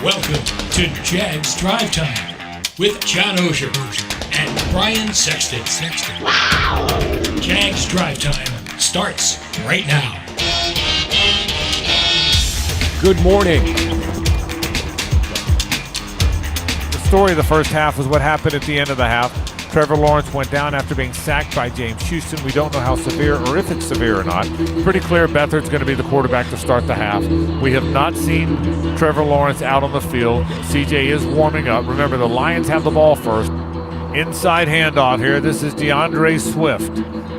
Welcome to Jags Drive Time with John Oehser and Brian Sexton. Jags Drive Time starts right now. Good morning. The story of the first half was what happened at the end of the half. Trevor Lawrence went down after being sacked by James Houston. We don't know how severe or if it's severe or not. Pretty clear Beathard's going to be the quarterback to start the half. We have not seen Trevor Lawrence out on the field. CJ is warming up. Remember, the Lions have the ball first. Inside handoff here. This is DeAndre Swift.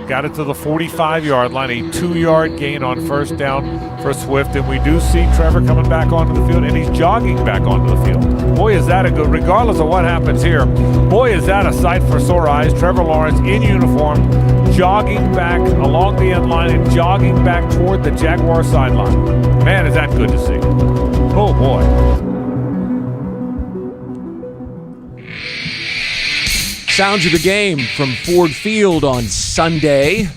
Got it to the 45-yard line, a 2-yard gain on first down for Swift. And we do see Trevor coming back onto the field, and he's jogging back onto the field. Boy, is that a good, regardless of what happens here, boy, is that a sight for sore eyes. Trevor Lawrence in uniform, jogging back along the end line and jogging back toward the Jaguar sideline. Man, is that good to see. Oh, boy. Sounds of the game from Ford Field on Sunday.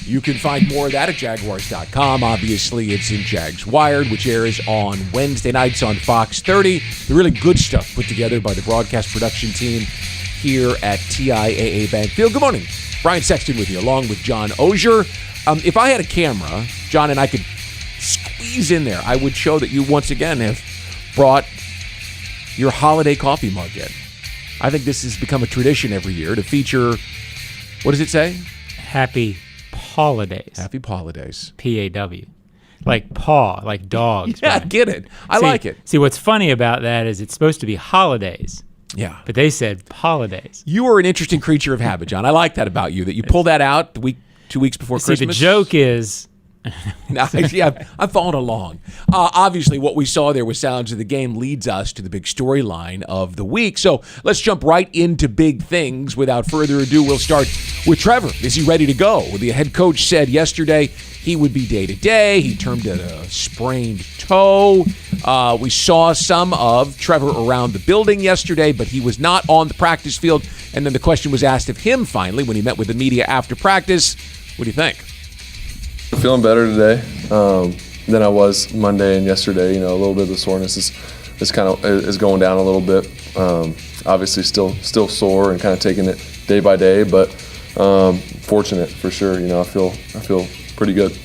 You can find more of that at Jaguars.com. Obviously, it's in Jags Wired, which airs on Wednesday nights on Fox 30. The really good stuff put together by the broadcast production team here at TIAA Bank Field. Good morning. Brian Sexton with you, along with John Oehser. If I had a camera, John, and I could squeeze in there, I would show that you once again have brought your holiday coffee mug in. I think this has become a tradition every year to feature, what does it say? Happy Holidays. Happy Holidays. P-A-W. Like paw, like dogs. Yeah, Brian. I get it. I like it. See, what's funny about that is it's supposed to be holidays. Yeah. But they said holidays. You are an interesting creature of habit, John. I like that about you, that you pull that out 2 weeks before Christmas. See, the joke is... I'm following along. Obviously, what we saw there with Sounds of the Game leads us to the big storyline of the week. So let's jump right into big things. Without further ado, we'll start with Trevor. Is he ready to go? The head coach said yesterday he would be day-to-day. He termed it a sprained toe. We saw some of Trevor around the building yesterday, but he was not on the practice field. And then the question was asked of him finally when he met with the media after practice. What do you think? I'm feeling better today than I was Monday and yesterday. You know, a little bit of the soreness is going down a little bit. Obviously, still sore and kind of taking it day by day, but fortunate for sure. You know, I feel pretty good.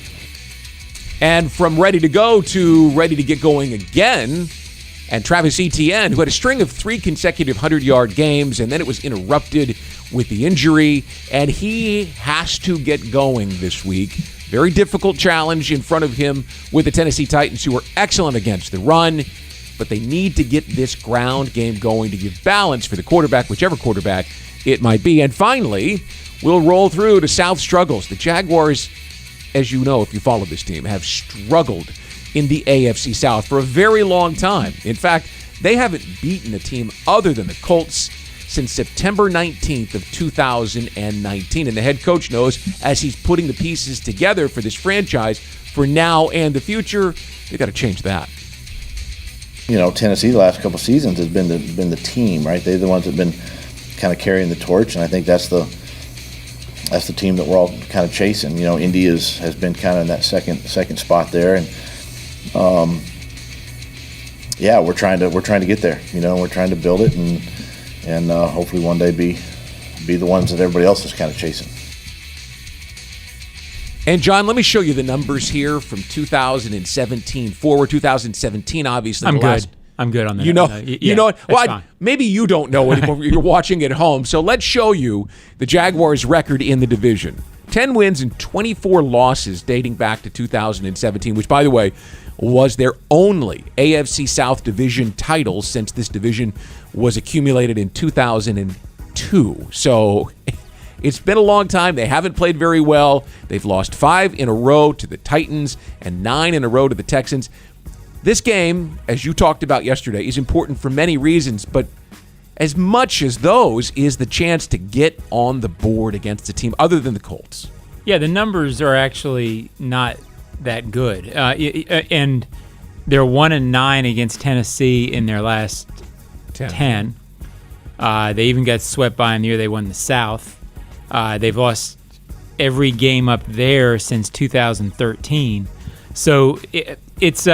And from ready to go to ready to get going again, and Travis Etienne, who had a string of 3 consecutive 100-yard games, and then it was interrupted with the injury, and he has to get going this week. Very difficult challenge in front of him with the Tennessee Titans, who are excellent against the run, but they need to get this ground game going to give balance for the quarterback, whichever quarterback it might be. And finally, we'll roll through to South struggles. The Jaguars, as you know if you follow this team, have struggled in the AFC South for a very long time. In fact, they haven't beaten a team other than the Colts since September 19th of 2019. And the head coach knows, as he's putting the pieces together for this franchise for now and the future, they've got to change that. You know, Tennessee the last couple of seasons has been the team, right? They're the ones that have been kind of carrying the torch, and I think that's the team that we're all kind of chasing. You know, Indy has been kind of in that second spot there, and we're trying to get there. You know, we're trying to build it and hopefully one day be the ones that everybody else is kind of chasing. And, John, let me show you the numbers here from 2017 forward. 2017, obviously. I'm good on that. You know it? Well, maybe you don't know anymore. You're watching at home. So let's show you the Jaguars' record in the division. 10 wins and 24 losses dating back to 2017, which, by the way, was their only AFC South division title since this division was accumulated in 2002. So it's been a long time. They haven't played very well. They've lost 5 in a row to the Titans and 9 in a row to the Texans. This game, as you talked about yesterday, is important for many reasons, but as much as those is the chance to get on the board against a team other than the Colts. Yeah, the numbers are actually not that good. And they're 1-9 against Tennessee in their last 10. They even got swept by them the year they won the South. They've lost every game up there since 2013. So it's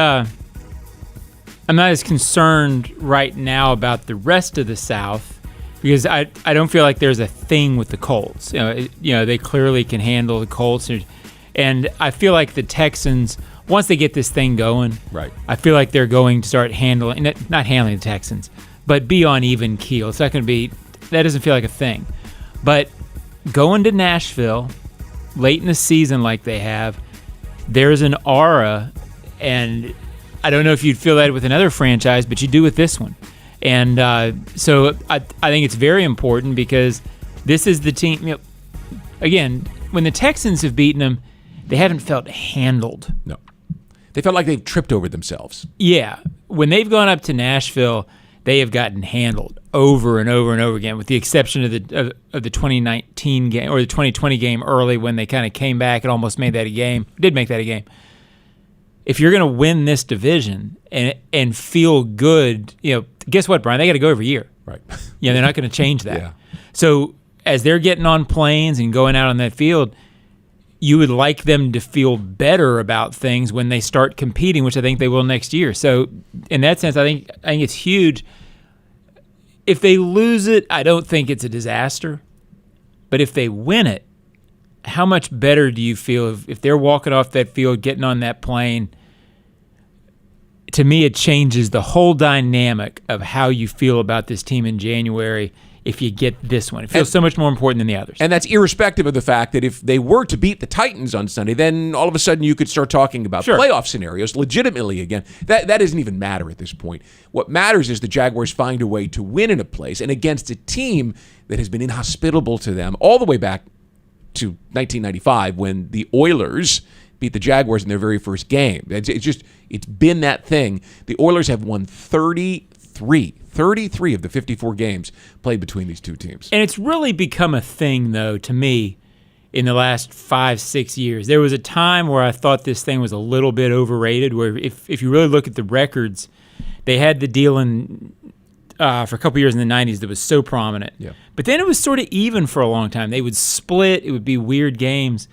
I'm not as concerned right now about the rest of the South because I don't feel like there's a thing with the Colts. They clearly can handle the Colts, and I feel like the Texans, once they get this thing going, right, I feel like they're going to start not handling the Texans, but be on even keel. It's not going to be. That doesn't feel like a thing, but going to Nashville late in the season like they have, there's an aura, and I don't know if you'd feel that with another franchise, but you do with this one. And so I think it's very important because this is the team. Again, when the Texans have beaten them, they haven't felt handled. No. They felt like they've tripped over themselves. Yeah. When they've gone up to Nashville, they have gotten handled over and over and over again, with the exception of the 2019 game or the 2020 game early when they kind of came back and almost made that a game. Did make that a game. If you're going to win this division and feel good, guess what, Brian? They got to go every year. Right. They're not going to change that. Yeah. So as they're getting on planes and going out on that field, you would like them to feel better about things when they start competing, which I think they will next year. So in that sense, I think it's huge. If they lose it, I don't think it's a disaster. But if they win it, how much better do you feel if they're walking off that field, getting on that plane? To me, it changes the whole dynamic of how you feel about this team in January if you get this one. It feels so much more important than the others. And that's irrespective of the fact that if they were to beat the Titans on Sunday, then all of a sudden you could start talking about playoff scenarios legitimately again. That doesn't even matter at this point. What matters is the Jaguars find a way to win in a place and against a team that has been inhospitable to them all the way back to 1995 when the Oilers beat the Jaguars in their very first game. It's been that thing. The Oilers have won 33 of the 54 games played between these two teams. And it's really become a thing, though, to me, in the last 5-6 years. There was a time where I thought this thing was a little bit overrated, where if you really look at the records, they had the deal for a couple years in the 90s that was so prominent. Yeah. But then it was sort of even for a long time. They would split. It would be weird games.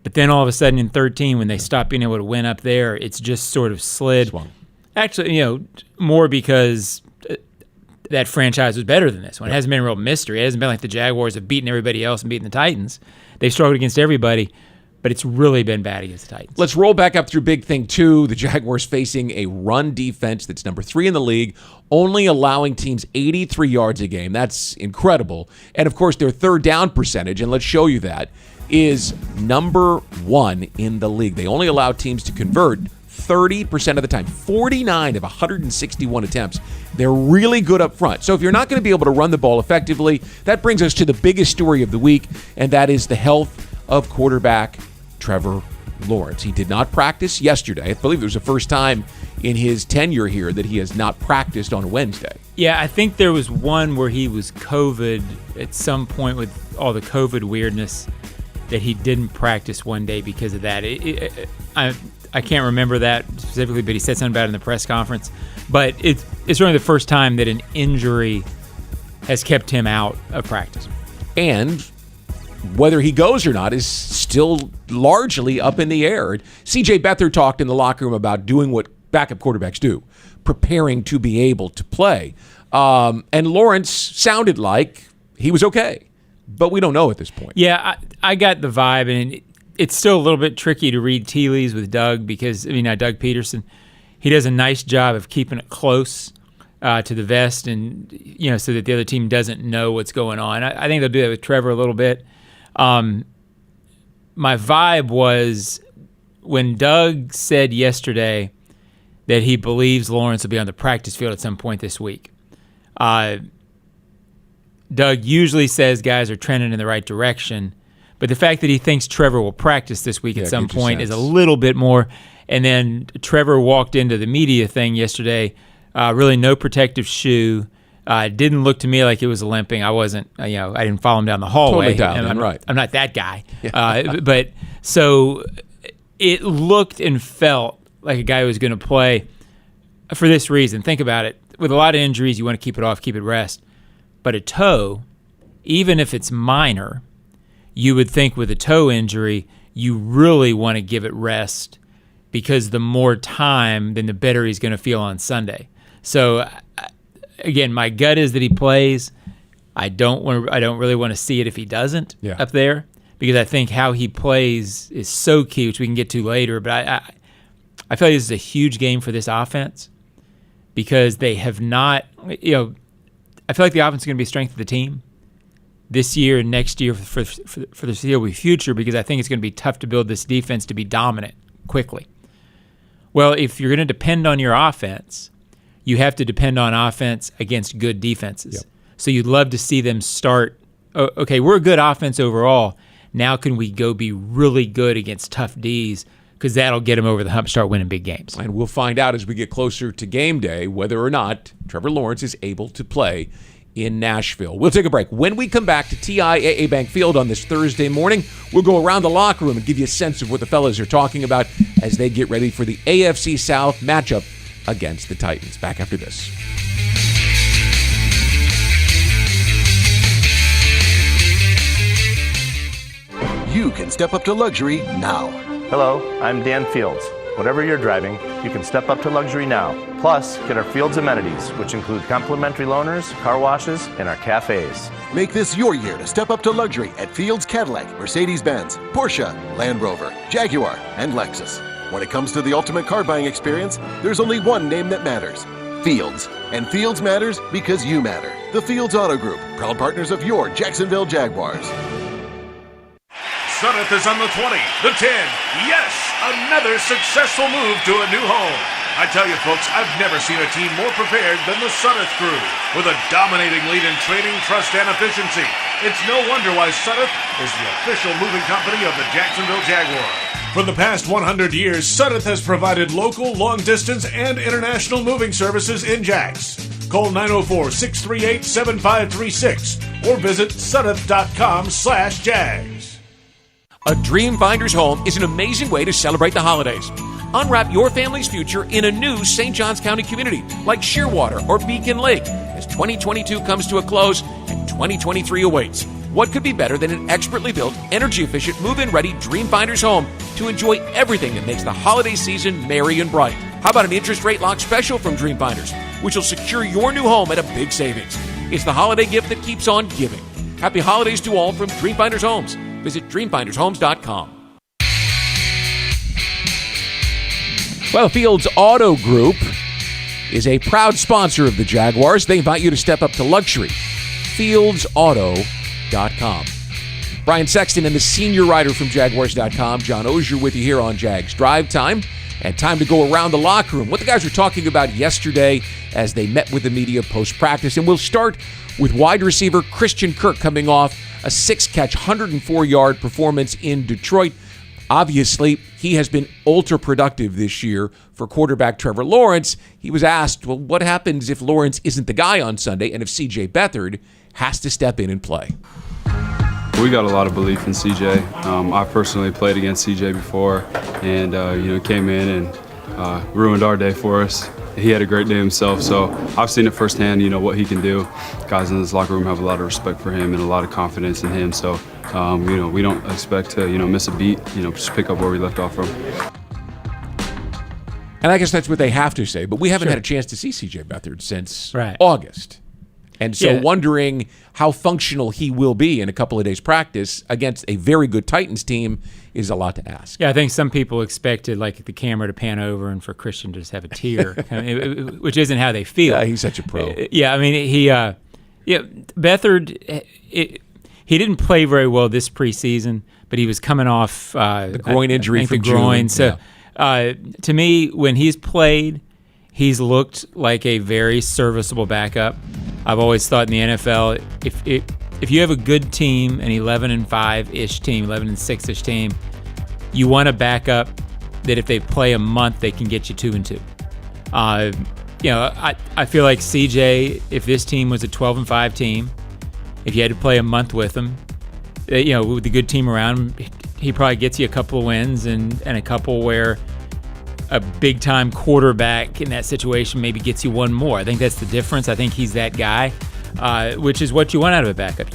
But then all of a sudden in 13, when they stopped being able to win up there, it's just sort of slid. Swung. Actually, more because that franchise was better than this one. It hasn't been a real mystery. It hasn't been like the Jaguars have beaten everybody else and beaten the Titans. They've struggled against everybody, but it's really been bad against the Titans. Let's roll back up through big thing 2. The Jaguars facing a run defense that's number 3 in the league, only allowing teams 83 yards a game. That's incredible. And, of course, their third down percentage, and let's show you that, is number 1 in the league. They only allow teams to convert 30% of the time, 49 of 161 attempts. They're really good up front. So if you're not going to be able to run the ball effectively, that brings us to the biggest story of the week, and that is the health of quarterback Trevor Lawrence. He did not practice yesterday. I believe it was the first time in his tenure here that he has not practiced on Wednesday. Yeah, I think there was one where he was COVID at some point with all the COVID weirdness that he didn't practice one day because of that. I can't remember that specifically, but he said something about it in the press conference. But it's really the first time that an injury has kept him out of practice. And whether he goes or not is still largely up in the air. C.J. Beathard talked in the locker room about doing what backup quarterbacks do, preparing to be able to play. And Lawrence sounded like he was okay. But we don't know at this point. Yeah, I got the vibe, and it's still a little bit tricky to read tea leaves with Doug because, Doug Peterson, he does a nice job of keeping it close to the vest and, so that the other team doesn't know what's going on. I think they'll do that with Trevor a little bit. My vibe was when Doug said yesterday that he believes Lawrence will be on the practice field at some point this week. Doug usually says guys are trending in the right direction, but the fact that he thinks Trevor will practice this week at some point is a little bit more. And then Trevor walked into the media thing yesterday, really no protective shoe. Didn't look to me like it was limping. I wasn't, I didn't follow him down the hallway. Totally dialed in, right. I'm not that guy. But so it looked and felt like a guy who was going to play for this reason. Think about it. With a lot of injuries, you want to keep it off, keep it rest. But a toe, even if it's minor, you would think with a toe injury, you really want to give it rest because the more time, then the better he's going to feel on Sunday. So, again, my gut is that he plays. I don't really want to see it if he doesn't up there, because I think how he plays is so key, which we can get to later. But I feel like this is a huge game for this offense, because they have not, I feel like the offense is going to be a strength of the team this year and next year for the foreseeable future, because I think it's going to be tough to build this defense to be dominant quickly. Well, if you're going to depend on your offense, you have to depend on offense against good defenses. Yep. So you'd love to see them start, okay, we're a good offense overall. Now can we go be really good against tough Ds? Because that'll get them over the hump, start winning big games. And we'll find out as we get closer to game day whether or not Trevor Lawrence is able to play in Nashville. We'll take a break. When we come back to TIAA Bank Field on this Thursday morning, we'll go around the locker room and give you a sense of what the fellas are talking about as they get ready for the AFC South matchup against the Titans. Back after this. You can step up to luxury now. Hello, I'm Dan Fields. Whatever you're driving, you can step up to luxury now. Plus, get our Fields amenities, which include complimentary loaners, car washes, and our cafes. Make this your year to step up to luxury at Fields Cadillac, Mercedes-Benz, Porsche, Land Rover, Jaguar, and Lexus. When it comes to the ultimate car buying experience, there's only one name that matters: Fields. And Fields matters because you matter. The Fields Auto Group, proud partners of your Jacksonville Jaguars. Sudeth is on the 20, the 10. Yes, another successful move to a new home. I tell you, folks, I've never seen a team more prepared than the Sudeth crew. With a dominating lead in training, trust, and efficiency, it's no wonder why Sudeth is the official moving company of the Jacksonville Jaguars. For the past 100 years, Sudeth has provided local, long-distance, and international moving services in Jax. Call 904-638-7536 or visit sudeth.com/Jags. A Dream Finder's home is an amazing way to celebrate the holidays. Unwrap your family's future in a new St. Johns County community like Shearwater or Beacon Lake as 2022 comes to a close and 2023 awaits. What could be better than an expertly built, energy-efficient, move-in ready Dream Finder's home to enjoy everything that makes the holiday season merry and bright? How about an interest rate lock special from Dream Finders, which will secure your new home at a big savings? It's the holiday gift that keeps on giving. Happy holidays to all from Dream Finders Homes. Visit dreamfindershomes.com. Well, Fields Auto Group is a proud sponsor of the Jaguars. They invite you to step up to luxury. FieldsAuto.com. Brian Sexton and the senior writer from Jaguars.com, John Oehser, with you here on Jags Drive Time. And time to go around the locker room. What the guys were talking about yesterday as they met with the media post-practice. And we'll start with wide receiver Christian Kirk coming off a 6-catch, 104-yard performance in Detroit. Obviously, he has been ultra-productive this year for quarterback Trevor Lawrence. He was asked, well, what happens if Lawrence isn't the guy on Sunday and if C.J. Beathard has to step in and play? We got a lot of belief in CJ. I personally played against CJ before and, came in and ruined our day for us. He had a great day himself, so I've seen it firsthand, what he can do. Guys in this locker room have a lot of respect for him and a lot of confidence in him, so, we don't expect to, miss a beat, just pick up where we left off from. And I guess that's what they have to say, but we haven't had a chance to see C.J. Beathard since August. And so wondering how functional he will be in a couple of days' practice against a very good Titans team is a lot to ask. Yeah, I think some people expected the camera to pan over and for Christian to just have a tear, which isn't how they feel. Yeah, he's such a pro. Beathard, he didn't play very well this preseason, but he was coming off the groin injury from June. So, to me, when he's played, he's looked like a very serviceable backup. I've always thought in the NFL, if you have a good team, an 11-5-ish team, 11-6-ish team, you want a backup that if they play a month, they can get you 2-2. I feel like CJ, if this team was a 12-5 team, if you had to play a month with him, with a good team around him, he probably gets you a couple of wins and a couple where a big-time quarterback in that situation maybe gets you one more. I think that's the difference. I think he's that guy, which is what you want out of a backup.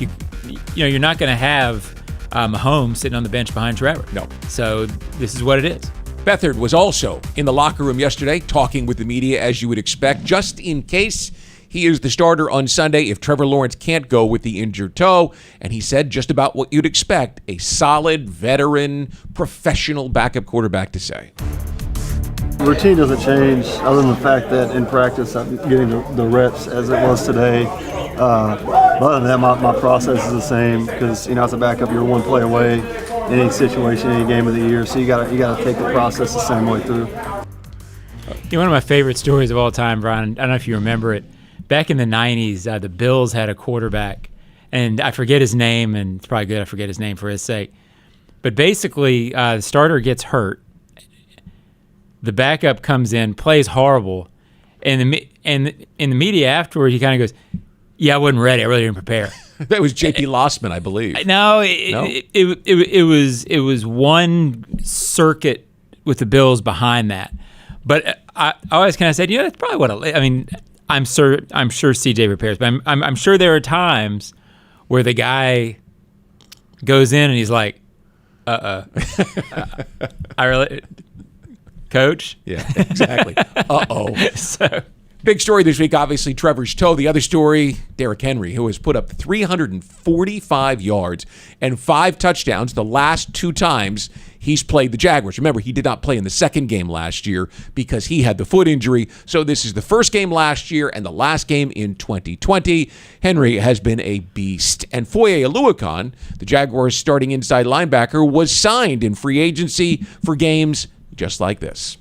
You're not going to have Mahomes sitting on the bench behind Trevor. No. So this is what it is. Beathard was also in the locker room yesterday talking with the media, as you would expect, just in case he is the starter on Sunday if Trevor Lawrence can't go with the injured toe. And he said just about what you'd expect a solid, veteran, professional backup quarterback to say. The routine doesn't change other than the fact that in practice I'm getting the reps as it was today. But other than that, my process is the same because, as a backup, you're one play away in any situation, any game of the year. So you gotta take the process the same way through. One of my favorite stories of all time, Brian, I don't know if you remember it. Back in the 90s, the Bills had a quarterback, and I forget his name, and it's probably good I forget his name for his sake. But basically, the starter gets hurt. The backup comes in, plays horrible, and in the media afterward, he kind of goes, "Yeah, I wasn't ready. I really didn't prepare." That was J.P. Lossman, I believe. No, it was one circuit with the Bills behind that. But I always kind of said, that's probably what I mean. I'm sure CJ prepares, but I'm sure there are times where the guy goes in and he's like, I really, coach? Yeah, exactly. Uh-oh. So big story this week, obviously, Trevor's toe. The other story, Derrick Henry, who has put up 345 yards and 5 touchdowns the last 2 times he's played the Jaguars. Remember, he did not play in the second game last year because he had the foot injury. So this is the first game last year and the last game in 2020. Henry has been a beast. And Foye Oluokun, the Jaguars' starting inside linebacker, was signed in free agency for games just like this.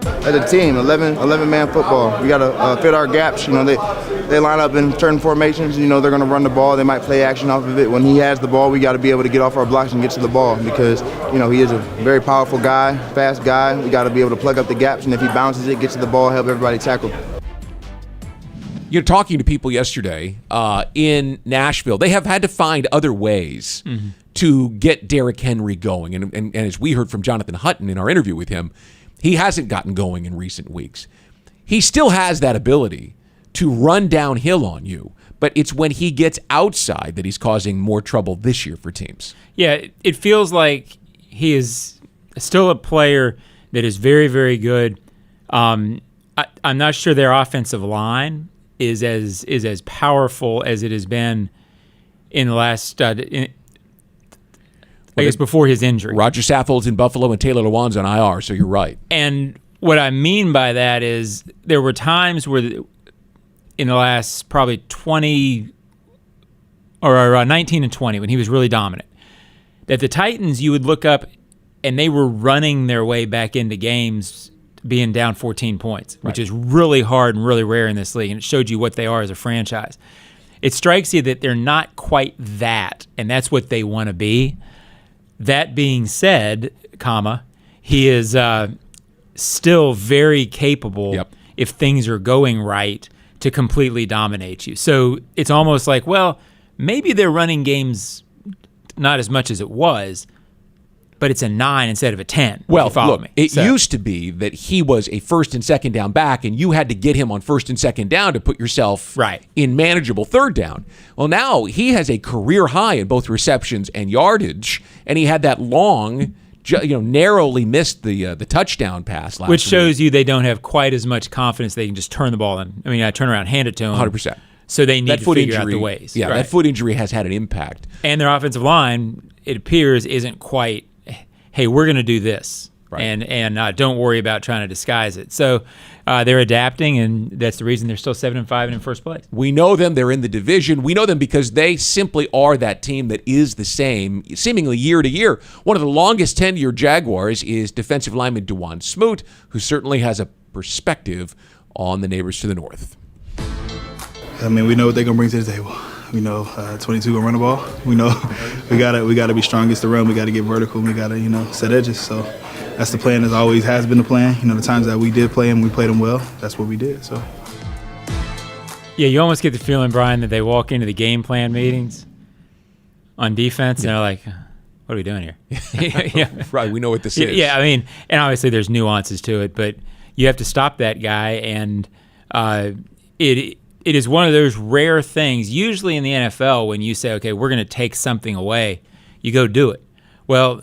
As a team, 11-man football. We got to fit our gaps. They line up in certain formations. They're going to run the ball. They might play action off of it. When he has the ball, we got to be able to get off our blocks and get to the ball because, he is a very powerful guy, fast guy. We got to be able to plug up the gaps, and if he bounces it, gets to the ball, help everybody tackle. You're talking to people yesterday in Nashville. They have had to find other ways to get Derrick Henry going. And as we heard from Jonathan Hutton in our interview with him, he hasn't gotten going in recent weeks. He still has that ability to run downhill on you, but it's when he gets outside that he's causing more trouble this year for teams. Yeah, it feels like he is still a player that is very, very good. I'm not sure their offensive line is as powerful as it has been in the last I guess before his injury. Roger Saffold's in Buffalo and Taylor Lewan's on IR, so you're right. And what I mean by that is there were times where in the last probably 20 or 19 and 20 when he was really dominant, that the Titans, you would look up and they were running their way back into games being down 14 points, which is really hard and really rare in this league, and it showed you what they are as a franchise. It strikes you that they're not quite that, and that's what they want to be. That being said, he is still very capable if things are going right to completely dominate you. So it's almost like, well, maybe they're running games not as much as it was, but it's a 9 instead of a 10. Well, look, it used to be that he was a first and second down back, and you had to get him on first and second down to put yourself in manageable third down. Well, now he has a career high in both receptions and yardage, and he had that long, narrowly missed the touchdown pass last week. Which shows you they don't have quite as much confidence they can just turn the ball in. I mean, turn around, hand it to him. 100%. So they need to figure out the ways. Yeah, that foot injury has had an impact. And their offensive line, it appears, isn't quite, hey, we're going to do this. And don't worry about trying to disguise it. So they're adapting, and that's the reason they're still 7-5 and in first place. We know them. They're in the division. We know them because they simply are that team that is the same, seemingly year to year. One of the longest tenured Jaguars is defensive lineman DeJuan Smoot, who certainly has a perspective on the neighbors to the north. I mean, we know what they're going to bring to the table. We know 22 gonna run the ball. We know we gotta be strong against the run. We gotta get vertical. We gotta set edges. So that's the plan. As always has been the plan. The times that we did play them, we played them well. That's what we did. So yeah, you almost get the feeling, Brian, that they walk into the game plan meetings on defense and they're like, "What are we doing here?" Yeah, right. We know what this is. Yeah, I mean, and obviously there's nuances to it, but you have to stop that guy, and It is one of those rare things, usually in the NFL, when you say, okay, we're going to take something away, you go do it. Well,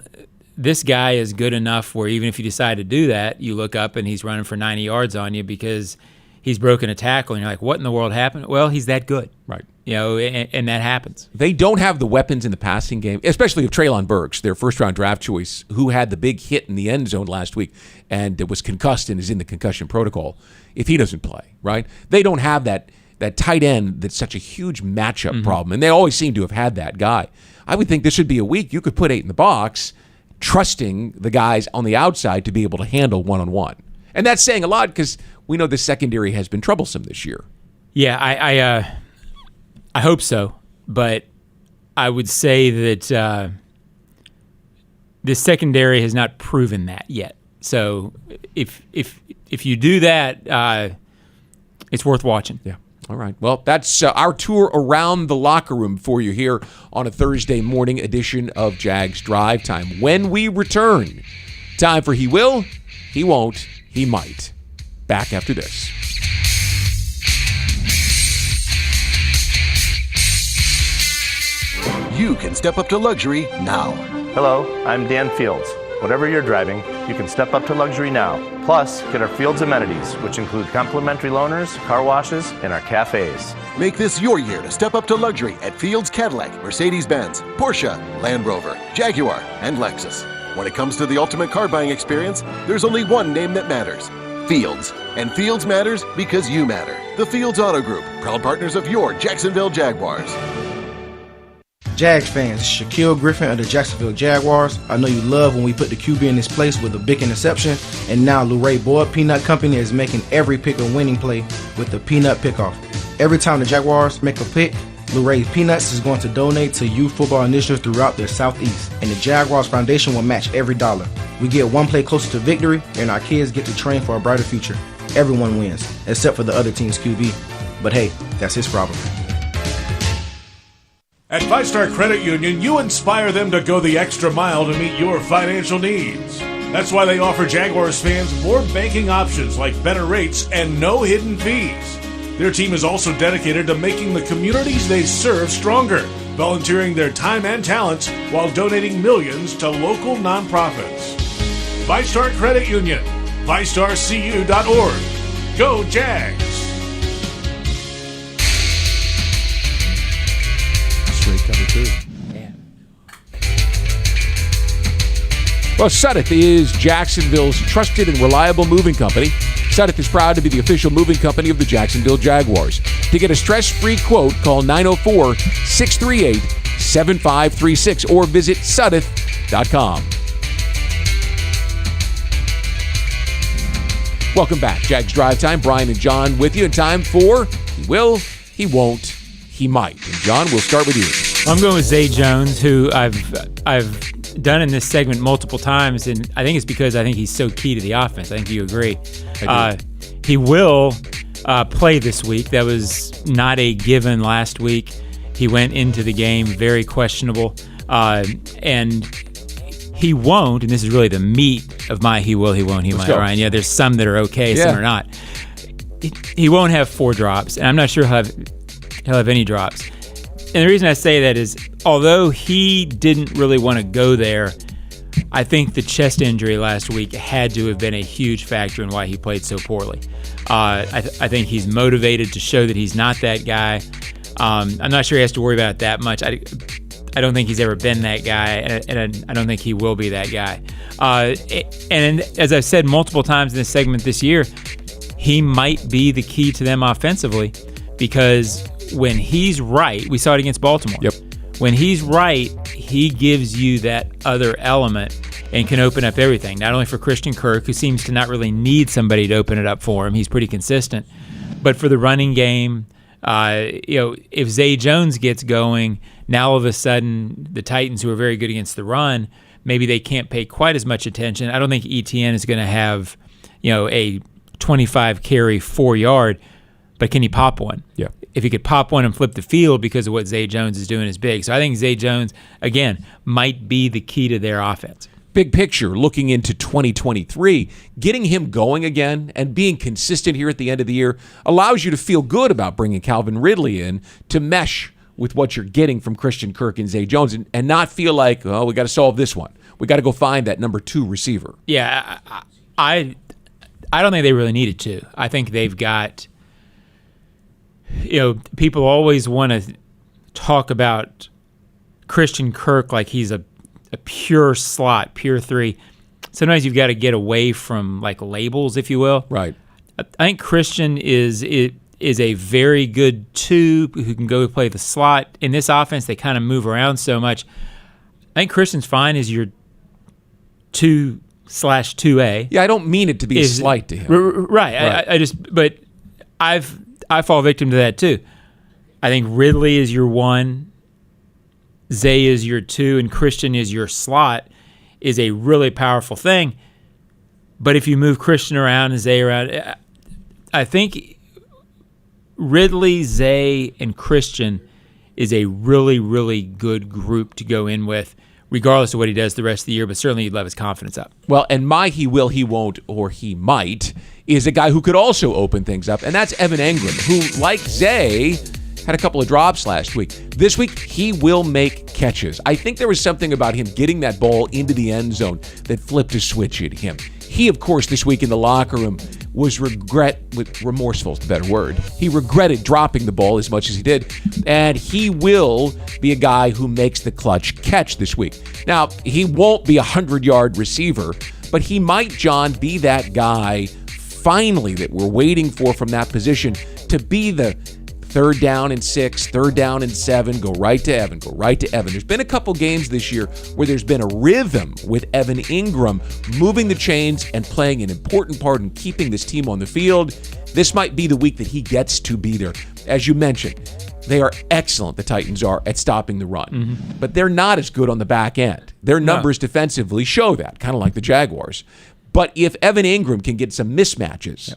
this guy is good enough where even if you decide to do that, you look up and he's running for 90 yards on you because he's broken a tackle, and you're like, what in the world happened? Well, he's that good. Right. And that happens. They don't have the weapons in the passing game, especially of Treylon Burks, their first-round draft choice, who had the big hit in the end zone last week and was concussed and is in the concussion protocol if he doesn't play, right? They don't have that tight end that's such a huge matchup problem, and they always seem to have had that guy. I would think this should be a week you could put 8 in the box, trusting the guys on the outside to be able to handle one-on-one. And that's saying a lot because we know the secondary has been troublesome this year. Yeah, I hope so, but I would say that the secondary has not proven that yet. So if you do that, it's worth watching. Yeah. All right. Well, that's our tour around the locker room for you here on a Thursday morning edition of Jags Drive Time. When we return, time for He Will, He Won't, He Might. Back after this. You can step up to luxury now. Hello, I'm Dan Fields. Whatever you're driving, you can step up to luxury now. Plus, get our Fields amenities, which include complimentary loaners, car washes, and our cafes. Make this your year to step up to luxury at Fields Cadillac, Mercedes-Benz, Porsche, Land Rover, Jaguar, and Lexus. When it comes to the ultimate car buying experience, there's only one name that matters: Fields. And Fields matters because you matter. The Fields Auto Group, proud partners of your Jacksonville Jaguars. Jags fans, Shaquille Griffin of the Jacksonville Jaguars. I know you love when we put the QB in his place with a big interception, and now Luray Boyd Peanut Company is making every pick a winning play with the Peanut Pickoff. Every time the Jaguars make a pick, Luray's Peanuts is going to donate to youth football initiatives throughout the Southeast, and the Jaguars Foundation will match every dollar. We get one play closer to victory, and our kids get to train for a brighter future. Everyone wins, except for the other team's QB. But hey, that's his problem. At Five Star Credit Union, you inspire them to go the extra mile to meet your financial needs. That's why they offer Jaguars fans more banking options like better rates and no hidden fees. Their team is also dedicated to making the communities they serve stronger, volunteering their time and talents while donating millions to local nonprofits. Five Star Credit Union, FiveStarCU.org. Go Jags! Well, Sudeth is Jacksonville's trusted and reliable moving company. Sudeth is proud to be the official moving company of the Jacksonville Jaguars. To get a stress-free quote, call 904-638-7536 or visit Sudeth.com. Welcome back. Jags Drive Time. Brian and John with you. And time for He Will, He Won't, He Might. And John, we'll start with you. I'm going with Zay Jones, who I've done in this segment multiple times, and I think it's because I think he's so key to the offense. I think you agree. He will play this week. That was not a given last week. He went into the game very questionable, and he won't, and this is really the meat of my he will, he won't, he might, Ryan. Yeah, there's some that are okay, some are not. He won't have 4 drops, and I'm not sure he'll have any drops. And the reason I say that is, although he didn't really want to go there, I think the chest injury last week had to have been a huge factor in why he played so poorly. I think he's motivated to show that he's not that guy. I'm not sure he has to worry about it that much. I don't think he's ever been that guy, and I don't think he will be that guy. And as I've said multiple times in this segment this year, he might be the key to them offensively, because when he's right, we saw it against Baltimore. Yep. When he's right, he gives you that other element and can open up everything, not only for Christian Kirk, who seems to not really need somebody to open it up for him. He's pretty consistent. But for the running game, if Zay Jones gets going, now all of a sudden the Titans, who are very good against the run, maybe they can't pay quite as much attention. I don't think ETN is going to have, a 25-carry 4-yard, but can he pop one? Yeah. If he could pop one and flip the field because of what Zay Jones is doing is big. So I think Zay Jones, again, might be the key to their offense. Big picture, looking into 2023, getting him going again and being consistent here at the end of the year allows you to feel good about bringing Calvin Ridley in to mesh with what you're getting from Christian Kirk and Zay Jones and not feel like, we got to solve this one. We got to go find that number 2 receiver. Yeah, I don't think they really needed to. I think they've got, people always want to talk about Christian Kirk like he's a pure slot, pure 3. Sometimes you've got to get away from like labels, if you will. Right. I think Christian is a very good 2 who can go play the slot. In this offense, they kind of move around so much. I think Christian's fine as your 2/2A. Yeah, I don't mean it to be a slight to him. Right. But I fall victim to that too. I think Ridley is your 1, Zay is your 2, and Christian is your slot is a really powerful thing. But if you move Christian around and Zay around, I think Ridley, Zay, and Christian is a really, really good group to go in with, regardless of what he does the rest of the year, but certainly you'd love his confidence up. Well, and my he will, he won't, or he might is a guy who could also open things up, and that's Evan Engram, who, like Zay, had a couple of drops last week. This week, he will make catches. I think there was something about him getting that ball into the end zone that flipped a switch at him. He, of course, this week in the locker room was remorseful is the better word. He regretted dropping the ball as much as he did, and he will be a guy who makes the clutch catch this week. Now, he won't be a 100-yard receiver, but he might, John, be that guy finally that we're waiting for from that position to be the 3rd down and 6, 3rd down and 7, go right to Evan. There's been a couple games this year where there's been a rhythm with Evan Engram moving the chains and playing an important part in keeping this team on the field. This might be the week that he gets to be there. As you mentioned, they are excellent, the Titans are, at stopping the run. But they're not as good on the back end. Their numbers defensively show that, kind of like the Jaguars. But if Evan Engram can get some mismatches,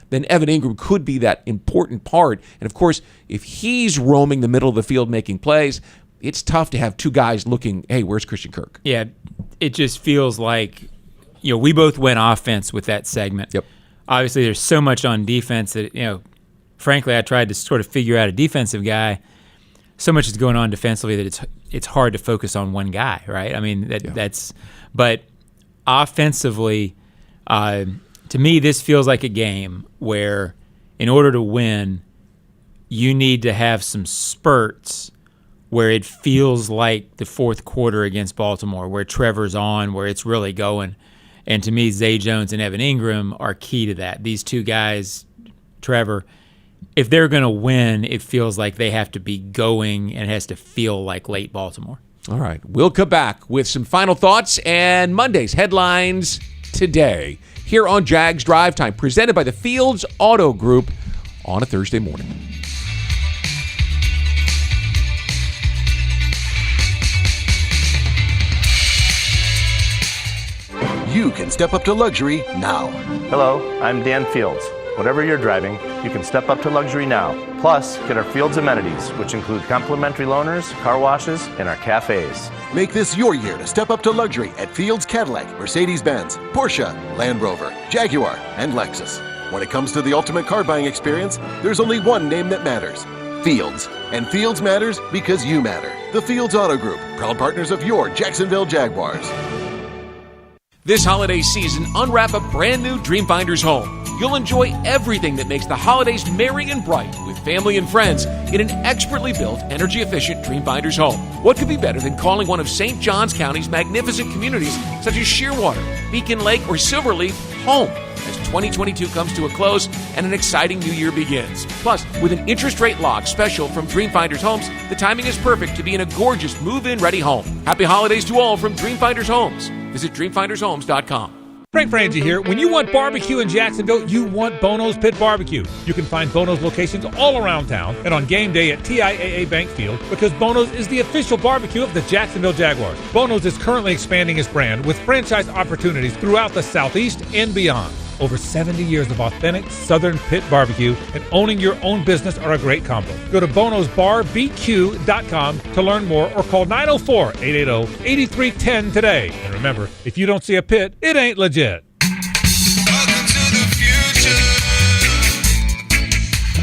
then Evan Engram could be that important part. And, of course, if he's roaming the middle of the field making plays, it's tough to have 2 guys looking, hey, where's Christian Kirk? Yeah, it just feels like, we both went offense with that segment. Yep. Obviously, there's so much on defense that, frankly, I tried to sort of figure out a defensive guy. So much is going on defensively that it's hard to focus on one guy, right? I mean, but offensively, to me, this feels like a game where, in order to win, you need to have some spurts where it feels like the 4th quarter against Baltimore, where Trevor's on, where it's really going. And to me, Zay Jones and Evan Engram are key to that. These 2 guys, Trevor, if they're going to win, it feels like they have to be going and it has to feel like late Baltimore. All right. We'll come back with some final thoughts and Monday's headlines today here on Jags Drive Time, presented by the Fields Auto Group on a Thursday morning. You can step up to luxury now. Hello, I'm Dan Fields. Whatever you're driving, you can step up to luxury now. Plus, get our Fields amenities, which include complimentary loaners, car washes, and our cafes. Make this your year to step up to luxury at Fields Cadillac, Mercedes-Benz, Porsche, Land Rover, Jaguar, and Lexus. When it comes to the ultimate car buying experience, there's only one name that matters: Fields. And Fields matters because you matter. The Fields Auto Group, proud partners of your Jacksonville Jaguars. This holiday season, unwrap a brand new Dreamfinders home. You'll enjoy everything that makes the holidays merry and bright with family and friends in an expertly built, energy-efficient Dreamfinders home. What could be better than calling one of St. Johns County's magnificent communities such as Shearwater, Beacon Lake, or Silverleaf home as 2022 comes to a close and an exciting new year begins. Plus, with an interest rate lock special from Dreamfinders Homes, the timing is perfect to be in a gorgeous move-in ready home. Happy holidays to all from Dreamfinders Homes. Visit dreamfindershomes.com. Frank Frangie here. When you want barbecue in Jacksonville, you want Bono's Pit Barbecue. You can find Bono's locations all around town and on game day at TIAA Bank Field because Bono's is the official barbecue of the Jacksonville Jaguars. Bono's is currently expanding its brand with franchise opportunities throughout the Southeast and beyond. Over 70 years of authentic Southern pit barbecue and owning your own business are a great combo. Go to bonosbarbq.com to learn more or call 904-880-8310 today. And remember, if you don't see a pit, it ain't legit.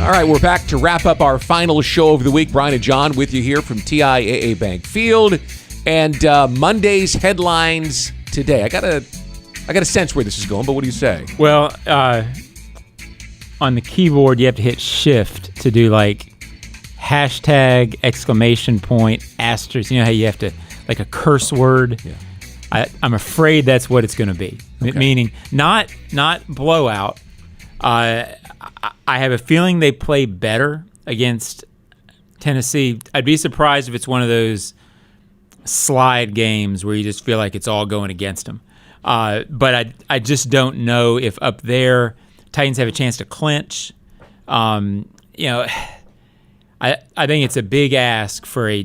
All right, we're back to wrap up our final show of the week. Brian and John with you here from TIAA Bank Field. And Monday's headlines today. I got a sense where this is going, but what do you say? Well, on the keyboard, you have to hit Shift to do like hashtag, exclamation point, asterisk. You know how you have to, like a curse word? Yeah. I'm afraid that's what it's going to be. Okay. Meaning not blowout. I have a feeling they play better against Tennessee. I'd be surprised if it's one of those slide games where you just feel like it's all going against them. But I just don't know if up there Titans have a chance to clinch. I think it's a big ask for a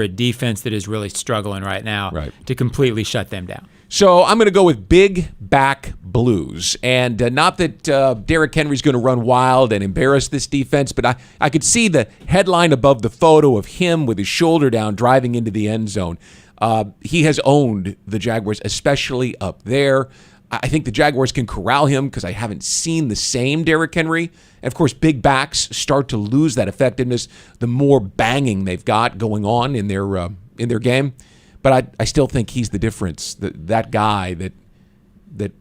defense that is really struggling right now to completely shut them down. So I'm going to go with big back blues. And not that Derrick Henry's going to run wild and embarrass this defense, but I could see the headline above the photo of him with his shoulder down driving into the end zone. He has owned the Jaguars, especially up there. I think the Jaguars can corral him because I haven't seen the same Derrick Henry. And, of course, big backs start to lose that effectiveness the more banging they've got going on in their game. But I still think he's the difference, that guy that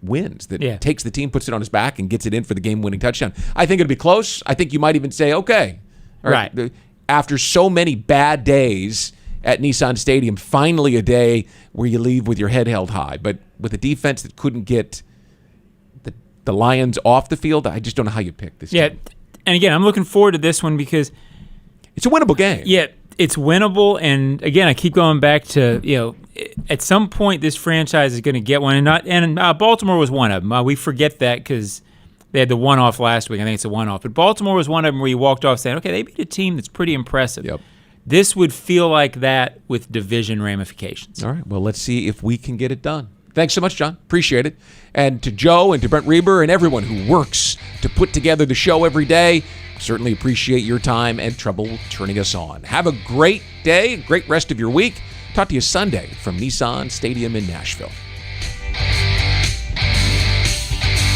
wins, that takes the team, puts it on his back, and gets it in for the game-winning touchdown. I think it'll be close. I think you might even say, okay. Right. After so many bad days at Nissan Stadium, finally a day where you leave with your head held high. But with a defense that couldn't get the Lions off the field, I just don't know how you pick this team. And again, I'm looking forward to this one because it's a winnable game. Yeah, it's winnable. And again, I keep going back to, at some point this franchise is going to get one. And Baltimore was one of them. We forget that because they had the one-off last week. I think it's a one-off. But Baltimore was one of them where you walked off saying, okay, they beat a team that's pretty impressive. Yep. This would feel like that with division ramifications. All right. Well, let's see if we can get it done. Thanks so much, John. Appreciate it. And to Joe and to Brent Reber and everyone who works to put together the show every day, certainly appreciate your time and trouble turning us on. Have a great day, great rest of your week. Talk to you Sunday from Nissan Stadium in Nashville.